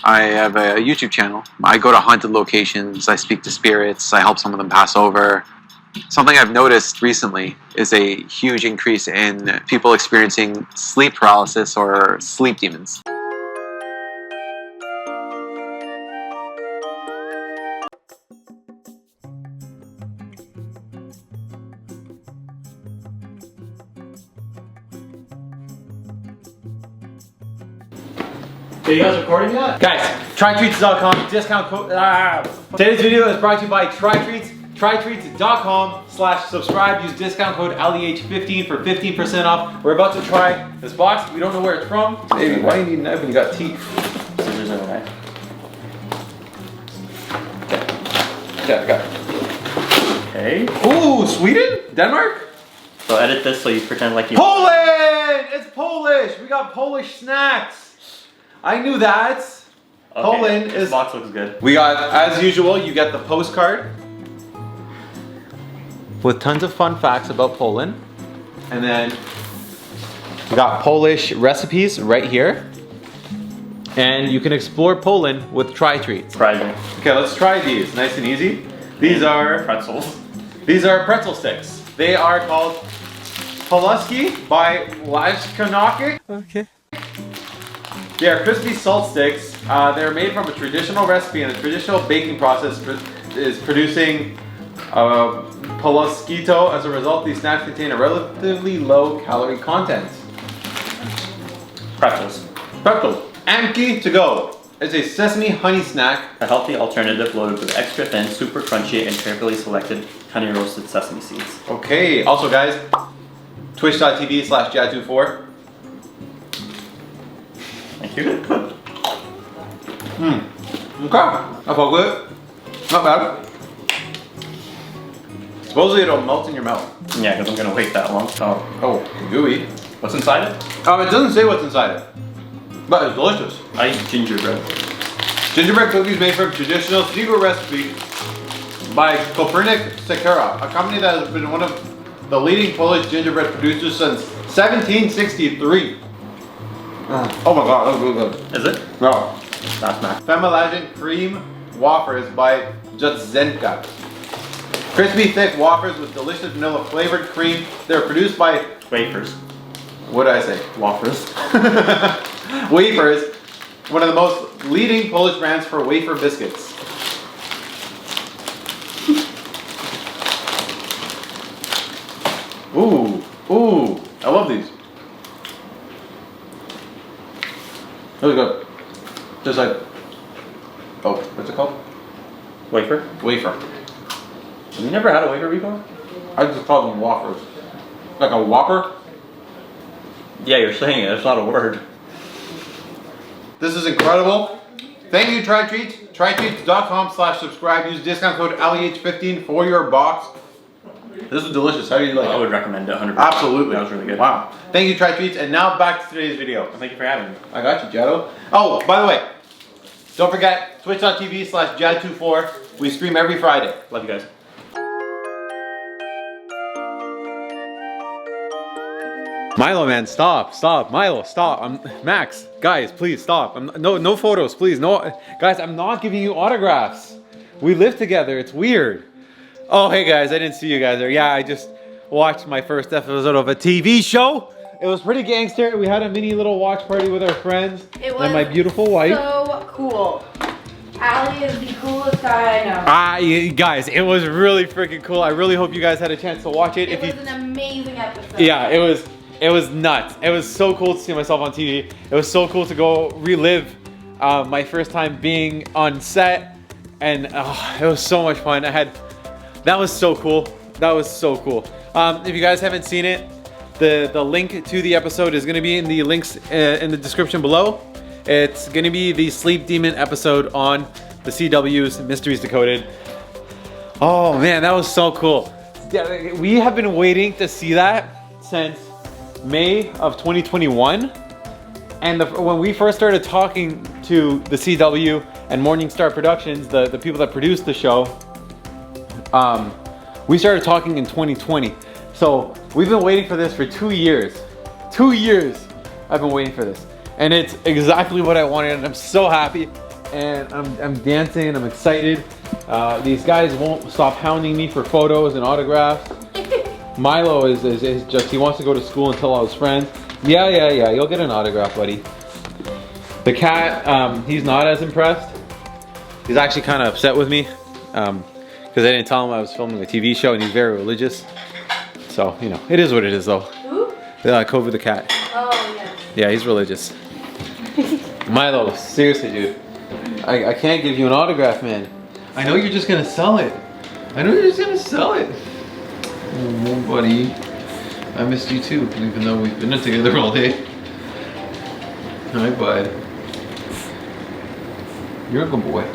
I have a YouTube channel. I go to haunted locations, I speak to spirits, I help some of them pass over. Something I've noticed recently is a huge increase in people experiencing sleep paralysis or sleep demons. Are you guys recording yet? Guys, trytreats.com, discount code. Today's video is brought to you by Trytreats. Trytreats.com/subscribe. Use discount code LEH15 for 15% off. We're about to try this box. We don't know where it's from. Baby, why do you need a knife when you got teeth? Scissors and a knife. Okay, I got it. Okay. Ooh, Sweden? Denmark? So edit this so you pretend like you. Poland! It's Polish! We got Polish snacks! I knew that. Okay, Poland this is. box looks good. We got, as usual, you get the postcard with tons of fun facts about Poland, and then we got Polish recipes right here, and you can explore Poland with Trytreats. Surprising. Okay, let's try these. Nice and easy. These are Pretzels. These are pretzel sticks. They are called Poluski by Lashkanaki. Okay. They are crispy salt sticks. They're made from a traditional recipe, and the traditional baking process is producing Poluskito. As a result, these snacks contain a relatively low calorie content. Pretzels. Pretzels. Amki to go. It's a sesame honey snack. A healthy alternative loaded with extra thin, super crunchy, and carefully selected honey roasted sesame seeds. Okay. Also, guys, twitch.tv/jad24. Thank you. Okay. That felt good. Not bad. Supposedly it'll melt in your mouth. Yeah, because I'm gonna wait that long. Oh, gooey. What's inside it? It doesn't say what's inside it, but it's delicious. I eat gingerbread. Gingerbread cookies made from traditional secret recipe by Kopernik Sekera, a company that has been one of the leading Polish gingerbread producers since 1763. Oh my god, that's really good. Is it? No. That's not. Femalagen cream wafers by Jutzenka. Crispy, thick wafers with delicious vanilla flavored cream. They're produced by Wafers. What did I say? Wafers. Wafers, one of the most leading Polish brands for wafer biscuits. Ooh, ooh, I love these. Really good. Just like, oh, what's it called? Wafer. Wafer. Have you never had a wafer before? I just call them wafers. Like a Whopper? Yeah, you're saying it. It's not a word. This is incredible. Thank you, Trytreats. Trytreats.com/subscribe. Use discount code LEH15 for your box. This is delicious. How do you like it? I would recommend it 100%. Absolutely. That was really good. Wow. Thank you, Trytreats. And now back to today's video. Thank you for having me. I got you, Jado. Oh, by the way, don't forget, twitch.tv/jad24. We stream every Friday. Love you guys. Milo, man, stop. Milo, stop. Max, guys, please stop. No photos, please. No, guys, I'm not giving you autographs. We live together. It's weird. Oh, hey guys, I didn't see you guys there. Yeah, I just watched my first episode of a TV show. It was pretty gangster. We had a mini little watch party with our friends and my beautiful wife. So cool. Ali is the coolest guy I know. Guys, it was really freaking cool. I really hope you guys had a chance to watch it. It was an amazing episode. Yeah, it was nuts. It was so cool to see myself on TV. It was so cool to go relive my first time being on set, and it was so much fun. That was so cool. That was so cool. If you guys haven't seen it, the link to the episode is going to be in the links in the description below. It's going to be the Sleep Demon episode on the CW's Mysteries Decoded. Oh man, that was so cool. We have been waiting to see that since May of 2021, and when we first started talking to the CW and Morningstar Productions, the people that produced the show, we started talking in 2020. So we've been waiting for this for 2 years. 2 years I've been waiting for this, and it's exactly what I wanted, and I'm so happy and I'm dancing. I'm excited. These guys won't stop hounding me for photos and autographs. Milo is just, he wants to go to school and tell all his friends. Yeah, you'll get an autograph, buddy. The cat, he's not as impressed. He's actually kind of upset with me because I didn't tell him I was filming a TV show, and he's very religious. So, you know, it is what it is though. Who? Kovu the cat. Oh, yes. Yeah, he's religious. Milo, seriously, dude. I can't give you an autograph, man. I know you're just gonna sell it. I know you're just gonna sell it. Oh, buddy. I missed you too, even though we've been together all day. Hi, bud. You're a good boy.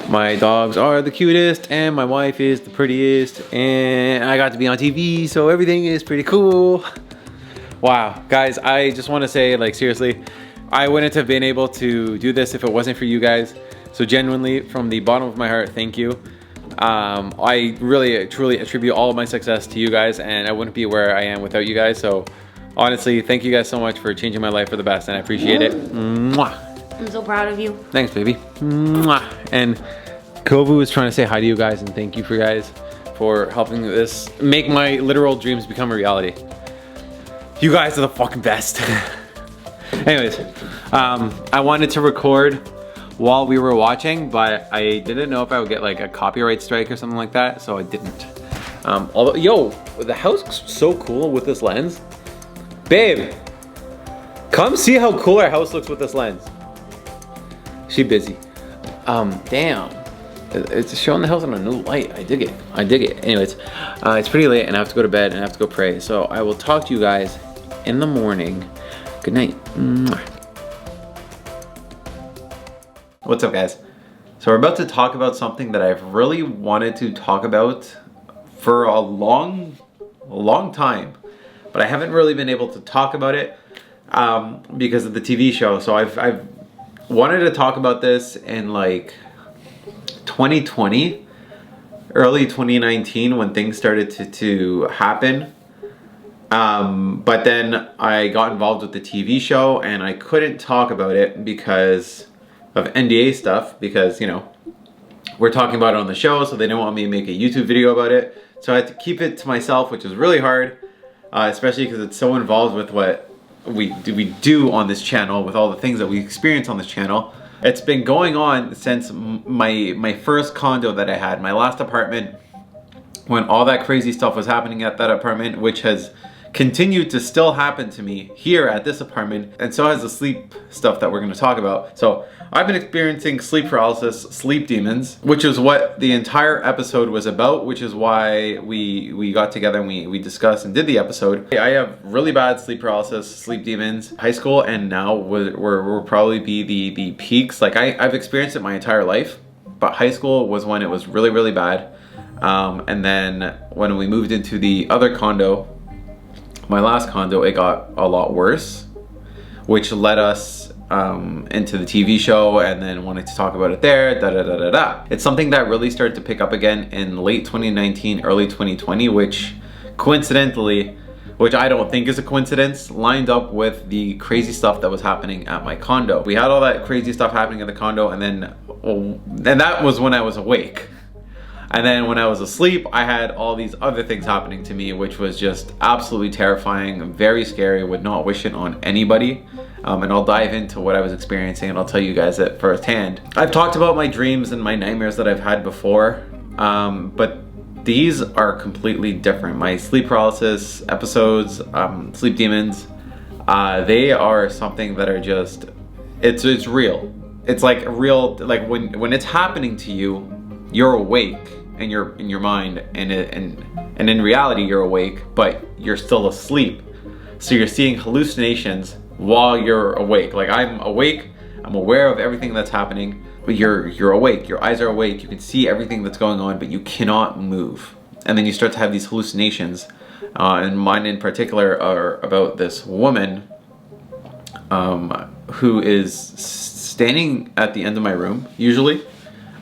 My dogs are the cutest, and my wife is the prettiest, and I got to be on TV, so everything is pretty cool. Wow, guys, I just want to say, like, seriously, I wouldn't have been able to do this if it wasn't for you guys. So genuinely, from the bottom of my heart, thank you. I really, truly attribute all of my success to you guys, and I wouldn't be where I am without you guys. So honestly, thank you guys so much for changing my life for the best, and I appreciate it. Mwah. I'm so proud of you. Thanks, baby. Mwah. And Kovu is trying to say hi to you guys, and thank you for guys for helping this make my literal dreams become a reality. You guys are the fucking best. Anyways, I wanted to record while we were watching, but I didn't know if I would get like a copyright strike or something like that, so I didn't. Although, yo, the house looks so cool with this lens. Babe, come see how cool our house looks with this lens. She busy. Damn. It's showing the house on a new light. I dig it. I dig it. Anyways, it's pretty late and I have to go to bed and I have to go pray. So I will talk to you guys in the morning. Good night. Mwah. What's up, guys? So we're about to talk about something that I've really wanted to talk about for a long time, but I haven't really been able to talk about it because of the TV show. So I've wanted to talk about this in like 2020, early 2019, when things started to happen. But then I got involved with the TV show and I couldn't talk about it because of NDA stuff, because, you know, we're talking about it on the show, so they didn't want me to make a YouTube video about it. So I had to keep it to myself, which is really hard, especially because it's so involved with what we do on this channel, with all the things that we experience on this channel. It's been going on since my first condo that I had, my last apartment, when all that crazy stuff was happening at that apartment, which has continued to still happen to me here at this apartment, and so has the sleep stuff that we're going to talk about. So I've been experiencing sleep paralysis, sleep demons, which is what the entire episode was about, which is why we got together and we discussed and did the episode. I have really bad sleep paralysis, sleep demons. High school and now will probably be the peaks. Like I've experienced it my entire life, but high school was when it was really, really bad. And then when we moved into the other condo, my last condo, it got a lot worse, which led us into the TV show, and then wanted to talk about it there, It's something that really started to pick up again in late 2019, early 2020, which coincidentally, which I don't think is a coincidence, lined up with the crazy stuff that was happening at my condo. We had all that crazy stuff happening at the condo, and that was when I was awake. And then when I was asleep, I had all these other things happening to me, which was just absolutely terrifying, very scary, would not wish it on anybody. And I'll dive into what I was experiencing and I'll tell you guys it firsthand. I've talked about my dreams and my nightmares that I've had before, but these are completely different. My sleep paralysis episodes, sleep demons, they are something that are just, it's real. It's like real, like when it's happening to you, you're awake and you're in your mind, and in reality you're awake, but you're still asleep. So you're seeing hallucinations while you're awake. Like I'm awake, I'm aware of everything that's happening, but you're awake, your eyes are awake, you can see everything that's going on, but you cannot move. And then you start to have these hallucinations, and mine in particular are about this woman who is standing at the end of my room, usually.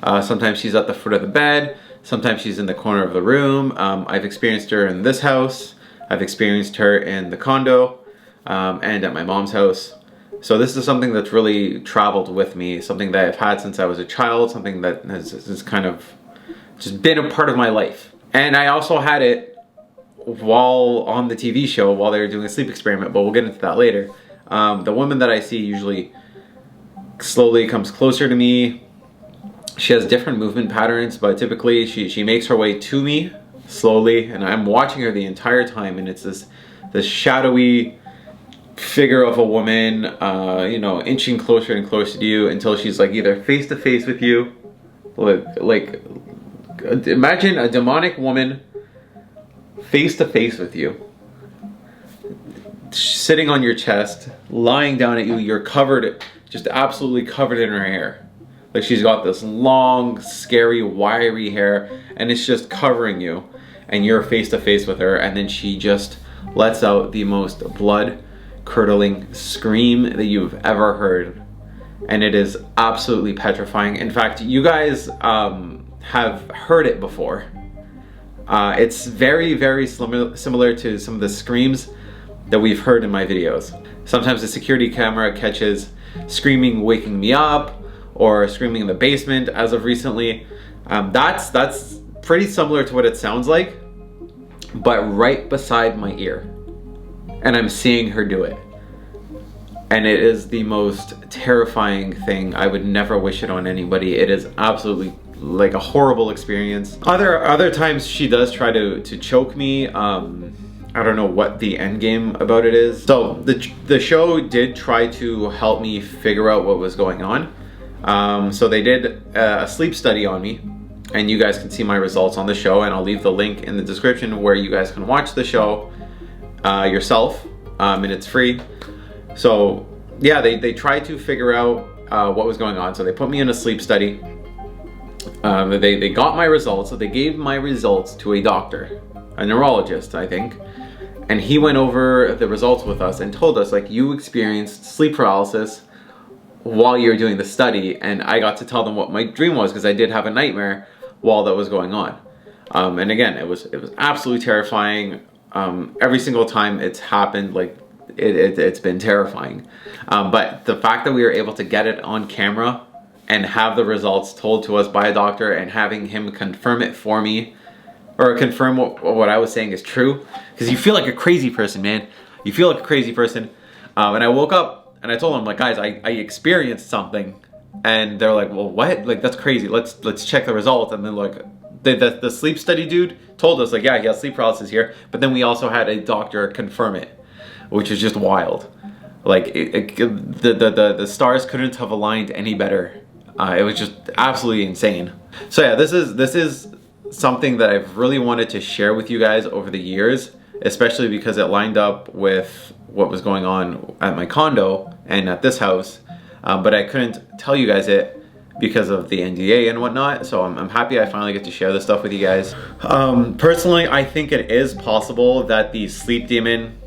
Sometimes she's at the foot of the bed, sometimes she's in the corner of the room. I've experienced her in this house, I've experienced her in the condo, and at my mom's house. So this is something that's really traveled with me, something that I've had since I was a child, something that has kind of just been a part of my life. And I also had it while on the TV show, while they were doing a sleep experiment, but we'll get into that later. The woman that I see usually slowly comes closer to me. She has different movement patterns, but typically she makes her way to me slowly, and I'm watching her the entire time, and it's this shadowy figure of a woman, you know, inching closer and closer to you until she's like either face to face with you, like imagine a demonic woman face to face with you, sitting on your chest, lying down at you. You're covered, just absolutely covered in her hair. Like she's got this long, scary, wiry hair, and it's just covering you, and you're face to face with her, and then she just lets out the most blood-curdling scream that you've ever heard, and it is absolutely petrifying. In fact, you guys have heard it before. It's very, very similar to some of the screams that we've heard in my videos. Sometimes the security camera catches screaming waking me up, or screaming in the basement as of recently. That's pretty similar to what it sounds like, but right beside my ear. And I'm seeing her do it. And it is the most terrifying thing. I would never wish it on anybody. It is absolutely like a horrible experience. Other times she does try to choke me. I don't know what the end game about it is. So the show did try to help me figure out what was going on. So they did a sleep study on me, and you guys can see my results on the show, and I'll leave the link in the description where you guys can watch the show yourself, and it's free. So yeah, they tried to figure out what was going on. So they put me in a sleep study. They got my results, so they gave my results to a doctor, a neurologist, I think. And he went over the results with us and told us, like, you experienced sleep paralysis while you were doing the study. And I got to tell them what my dream was, because I did have a nightmare while that was going on. And again, it was absolutely terrifying. Every single time it's happened, like it's been terrifying. But the fact that we were able to get it on camera and have the results told to us by a doctor, and having him confirm it for me, or confirm what I was saying is true, because you feel like a crazy person, man. You feel like a crazy person. And I woke up and I told them, like, guys, I experienced something. And they're like, well, what? Like, that's crazy. Let's check the results. And then, like, the sleep study dude told us, like, yeah, he has sleep paralysis here. But then we also had a doctor confirm it, which is just wild. Like, the stars couldn't have aligned any better. It was just absolutely insane. So yeah, this is something that I've really wanted to share with you guys over the years, especially because it lined up with what was going on at my condo and at this house. But I couldn't tell you guys it because of the NDA and whatnot. So I'm happy I finally get to share this stuff with you guys. Personally, I think it is possible that the sleep demon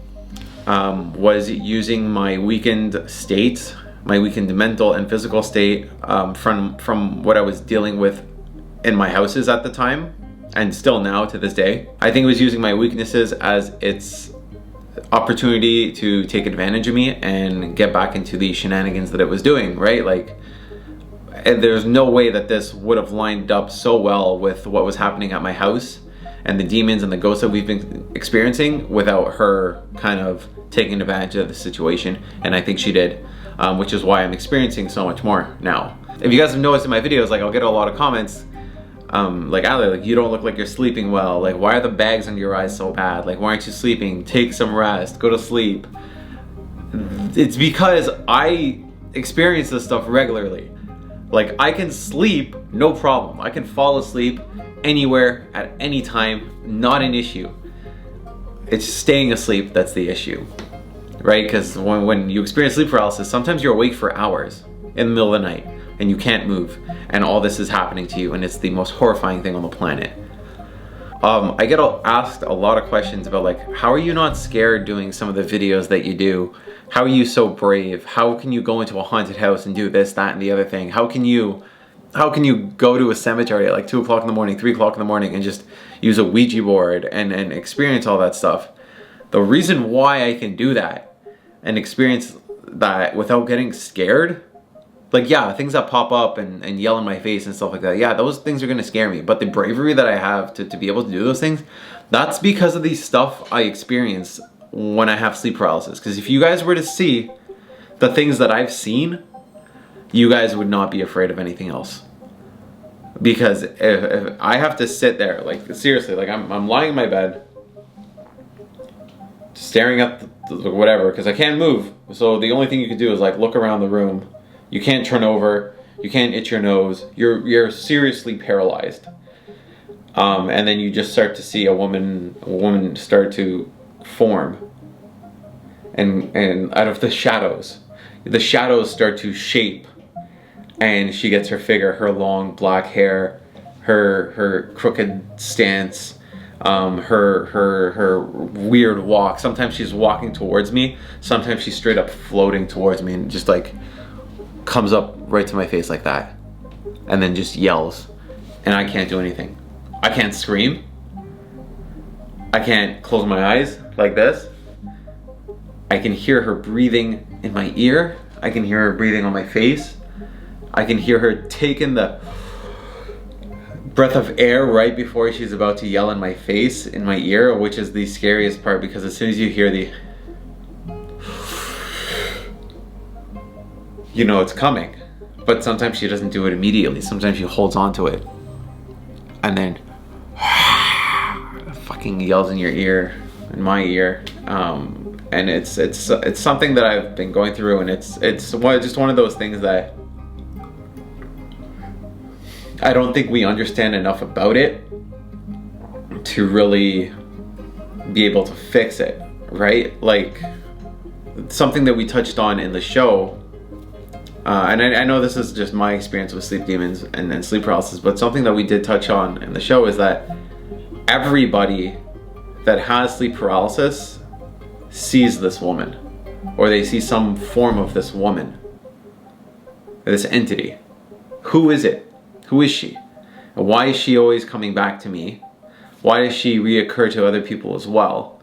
was using my weakened state, my weakened mental and physical state, from what I was dealing with in my houses at the time, and still now to this day. I think it was using my weaknesses as its opportunity to take advantage of me and get back into the shenanigans that it was doing, right? Like, there's no way that this would have lined up so well with what was happening at my house and the demons and the ghosts that we've been experiencing without her kind of taking advantage of the situation. And I think she did, which is why I'm experiencing so much more now. If you guys have noticed in my videos, like, I'll get a lot of comments like, Ali, like, you don't look like you're sleeping well. Like, why are the bags under your eyes so bad? Like, why aren't you sleeping? Take some rest, go to sleep. It's because I experience this stuff regularly. Like, I can sleep, no problem. I can fall asleep anywhere at any time, not an issue. It's staying asleep that's the issue, right? Because when you experience sleep paralysis, sometimes you're awake for hours in the middle of the night and you can't move, and all this is happening to you, and it's the most horrifying thing on the planet. I get asked a lot of questions about, like, how are you not scared doing some of the videos that you do? How are you so brave? How can you go into a haunted house and do this, that, and the other thing? How can you go to a cemetery at like 2 o'clock in the morning, 3 o'clock in the morning, and just use a Ouija board and experience all that stuff? The reason why I can do that and experience that without getting scared, like, yeah, things that pop up and yell in my face and stuff like that, yeah, those things are gonna scare me. But the bravery that I have to be able to do those things, that's because of the stuff I experience when I have sleep paralysis. Because if you guys were to see the things that I've seen, you guys would not be afraid of anything else. Because if I have to sit there, like, seriously, like, I'm lying in my bed, staring at the whatever, because I can't move. So the only thing you can do is, like, look around the room. You can't turn over. You can't itch your nose. You're seriously paralyzed. And then you just start to see a woman start to form. And out of the shadows start to shape. And she gets her figure, her long black hair, her crooked stance, her weird walk. Sometimes she's walking towards me. Sometimes she's straight up floating towards me and just like comes up right to my face like that. And then just yells. And I can't do anything. I can't scream. I can't close my eyes like this. I can hear her breathing in my ear. I can hear her breathing on my face. I can hear her taking the breath of air right before she's about to yell in my face, in my ear, which is the scariest part, because as soon as you hear the, you know it's coming. But sometimes she doesn't do it immediately. Sometimes she holds on to it and then fucking yells in your ear, in my ear. And it's something that I've been going through, and it's just one of those things that I don't think we understand enough about it to really be able to fix it, right? Like, something that we touched on in the show, and I know this is just my experience with sleep demons and sleep paralysis, but something that we did touch on in the show is that everybody that has sleep paralysis sees this woman, or they see some form of this woman, this entity. Who is it? Who is she? And why is she always coming back to me? Why does she reoccur to other people as well?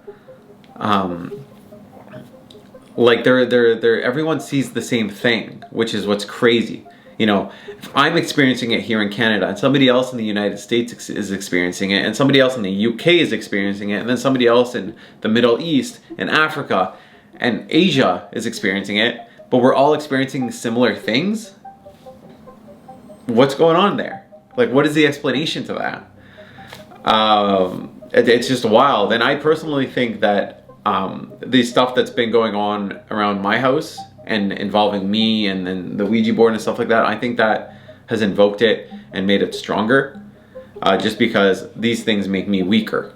Like everyone sees the same thing, which is what's crazy. You know, if I'm experiencing it here in Canada, and somebody else in the United States is experiencing it, and somebody else in the UK is experiencing it, and then somebody else in the Middle East and Africa and Asia is experiencing it, but we're all experiencing similar things, what's going on there? Like, what is the explanation to that? It's just wild. And I personally think that the stuff that's been going on around my house and involving me and then the Ouija board and stuff like that, I think that has invoked it and made it stronger, just because these things make me weaker,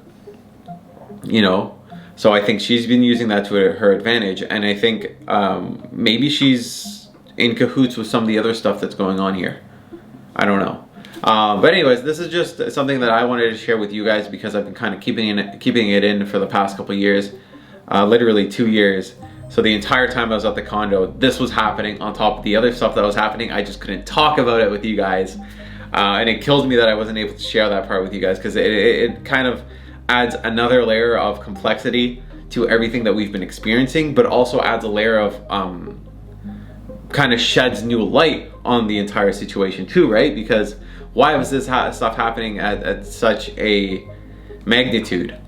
you know? So I think she's been using that to her advantage, and I think maybe she's in cahoots with some of the other stuff that's going on here. I don't know. But anyways, this is just something that I wanted to share with you guys, because I've been kind of keeping it in for the past couple years, literally 2 years. So the entire time I was at the condo, this was happening on top of the other stuff that was happening. I just couldn't talk about it with you guys. And it kills me that I wasn't able to share that part with you guys, because it kind of adds another layer of complexity to everything that we've been experiencing, but also adds a layer of kind of sheds new light on the entire situation too, right? Because why was this stuff happening at such a magnitude,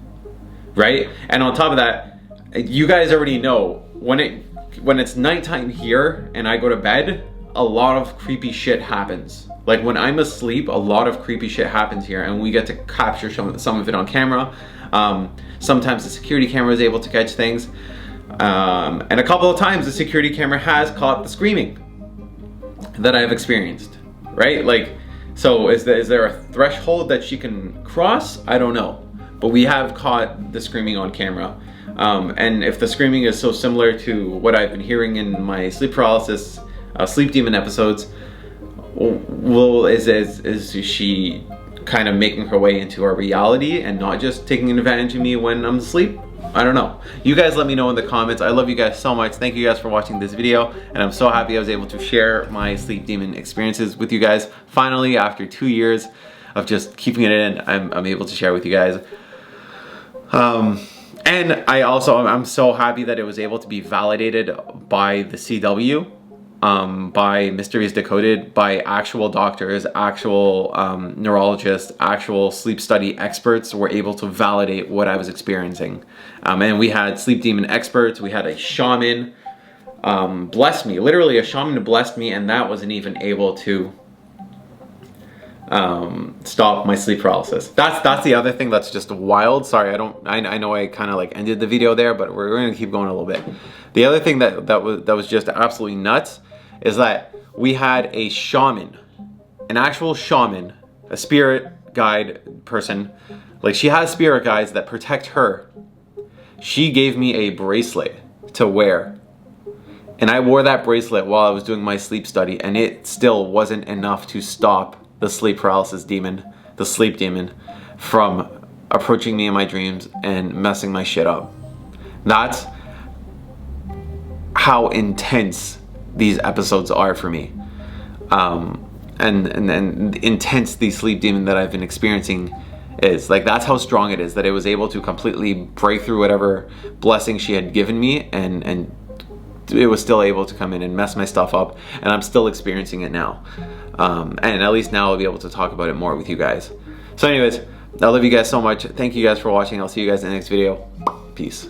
right? And on top of that, you guys already know when it's nighttime here and I go to bed, a lot of creepy shit happens. Like, when I'm asleep, a lot of creepy shit happens here, and we get to capture some of it on camera. Sometimes the security camera is able to catch things. And a couple of times the security camera has caught the screaming that I've experienced, right? Like, so is there a threshold that she can cross? I don't know, but we have caught the screaming on camera. And if the screaming is so similar to what I've been hearing in my sleep paralysis, sleep demon episodes, well, is she kind of making her way into our reality and not just taking advantage of me when I'm asleep? I don't know. You guys let me know in the comments. I love you guys so much. Thank you guys for watching this video, and I'm so happy I was able to share my sleep demon experiences with you guys. Finally, after 2 years of just keeping it in, I'm able to share with you guys. And I'm so happy that it was able to be validated by the CW, by Mysteries Decoded, by actual doctors, actual neurologists, actual sleep study experts were able to validate what I was experiencing. And we had sleep demon experts, we had a shaman bless me, literally a shaman blessed me, and that wasn't even able to stop my sleep paralysis. That's the other thing that's just wild. Sorry, I know I kind of like ended the video there, but we're gonna keep going a little bit. The other thing that was just absolutely nuts is that we had a shaman, an actual shaman, a spirit guide person. Like, she has spirit guides that protect her. She gave me a bracelet to wear, and I wore that bracelet while I was doing my sleep study, and it still wasn't enough to stop the sleep paralysis demon, the sleep demon, from approaching me in my dreams and messing my shit up. That's how intense these episodes are for me. And intense the sleep demon that I've been experiencing is. Like, that's how strong it is, that it was able to completely break through whatever blessing she had given me, and it was still able to come in and mess my stuff up, and I'm still experiencing it now. And at least now I'll be able to talk about it more with you guys. So anyways, I love you guys so much. Thank you guys for watching. I'll see you guys in the next video. Peace.